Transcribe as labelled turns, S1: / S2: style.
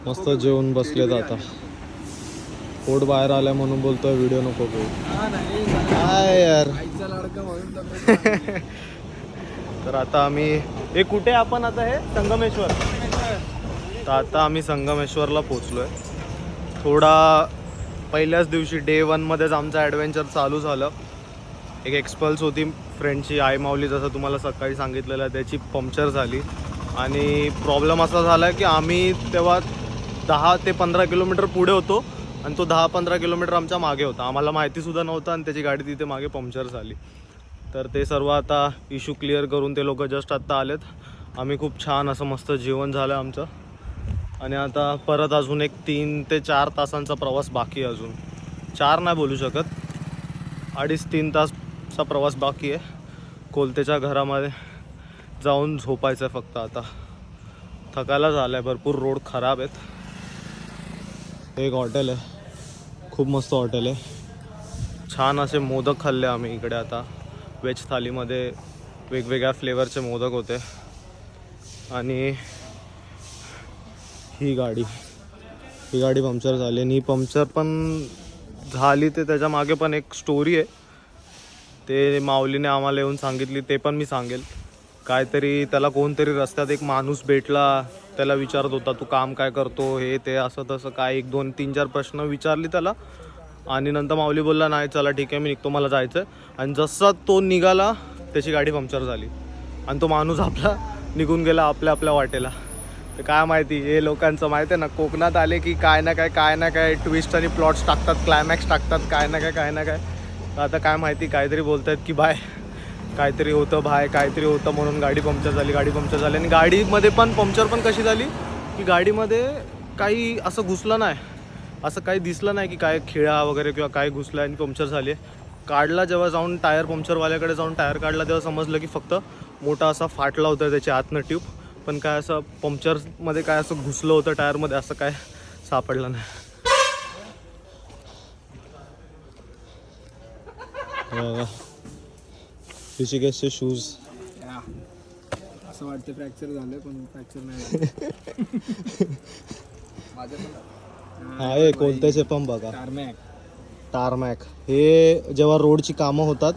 S1: मस्त जेवून बसलेत आता. पोट बाहेर आलाय म्हणून बोलतोय व्हिडिओ नको करू. काय यार. तर आता आम्ही हे कुठे आपण आता हे संगमेश्वर. तर आता आम्ही संगमेश्वरला पोचलोय. थोडा पहिल्याच दिवशी डे 1 मध्येच आमचं ॲडव्हेंचर चालू झालं. एक एक्सपल्स होती फ्रेंडची आई माऊली, जसं तुम्हाला सकाळी सांगितलेलं, त्याची पंक्चर झाली. आणि प्रॉब्लेम असा झाला की आम्ही तेव्हा 10 ते 15 किलोमीटर पुढे होतो आणि तो 10-15 किलोमीटर आमच्या मागे होता. आम्हाला माहितीसुद्धा नव्हतं आणि त्याची गाडी तिथे मागे पंक्चर झाली. तर ते सर्व आता इश्यू क्लिअर करून ते लोक जस्ट आत्ता आलेत. आम्ही खूप छान असं मस्त जेवण झालं आमचं. आणि आता परत अजून एक 3 ते 4 तासांचा प्रवास बाकी आहे. अजून 4 नाही बोलू शकत, 2.5-3 तासचा प्रवास बाकी आहे. कोलतेच्या घरामध्ये जाऊन झोपायचं आहे फक्त. आता थकायला झालं आहे, भरपूर रोड खराब आहेत. एक हॉटेल आहे, खूप मस्त हॉटेल आहे. छान असे मोदक खाल्ले आम्ही इकडे. आता व्हेज थालीमध्ये वेगवेगळ्या फ्लेवरचे मोदक होते. आणि ही गाडी पंक्चर झाली. आणि ही पंक्चर पण झाली ते त्याच्या मागे पण एक स्टोरी आहे. ते माऊलीने आम्हाला येऊन सांगितली, ते पण मी सांगेल. काहीतरी त्याला कोणतरी रस्त्यात एक माणूस भेटला, त्याला विचारत होता तू काम काय करतो, हे ते असं तसं काय 1, 2, 3, 4 प्रश्न विचारली त्याला. आणि नंतर माऊली बोलला नाही चला ठीक आहे मी निघतो, मला जायचं आहे. आणि जसा तो निघाला त्याची गाडी पंक्चर झाली आणि तो माणूस आपला निघून गेला आपल्या वाटेला. तर काय माहिती, हे लोकांचं माहिती आहे ना, कोकणात आले की काय ना काय ट्विस्ट आणि प्लॉट्स टाकतात, क्लायमॅक्स टाकतात, काय ना काय. तर आता काय माहिती, काहीतरी बोलत आहेत की बाय काहीतरी होतं म्हणून गाडी पंक्चर झाली. आणि गाडीमध्ये पण पंक्चर पण कशी झाली की गाडीमध्ये काही असं घुसलं नाही, असं काही दिसलं नाही की काय खिळा वगैरे किंवा काय घुसलं आणि पंक्चर झाली. काढला जेव्हा जाऊन टायर पंक्चरवाल्याकडे जाऊन टायर काढला तेव्हा समजलं की फक्त मोठा असा फाटला होता त्याची आतनं ट्यूब. पण काय असं पंक्चरमध्ये काय असं घुसलं होतं टायरमध्ये असं काय सापडलं नाही. ऋषिकेशचे शूज
S2: असं वाटतं फ्रॅक्चर झालं पण फ्रॅक्चर नाही.
S1: हा हे कोलत्याचे पण बघा, टारमॅक. हे जेव्हा रोडची कामं होतात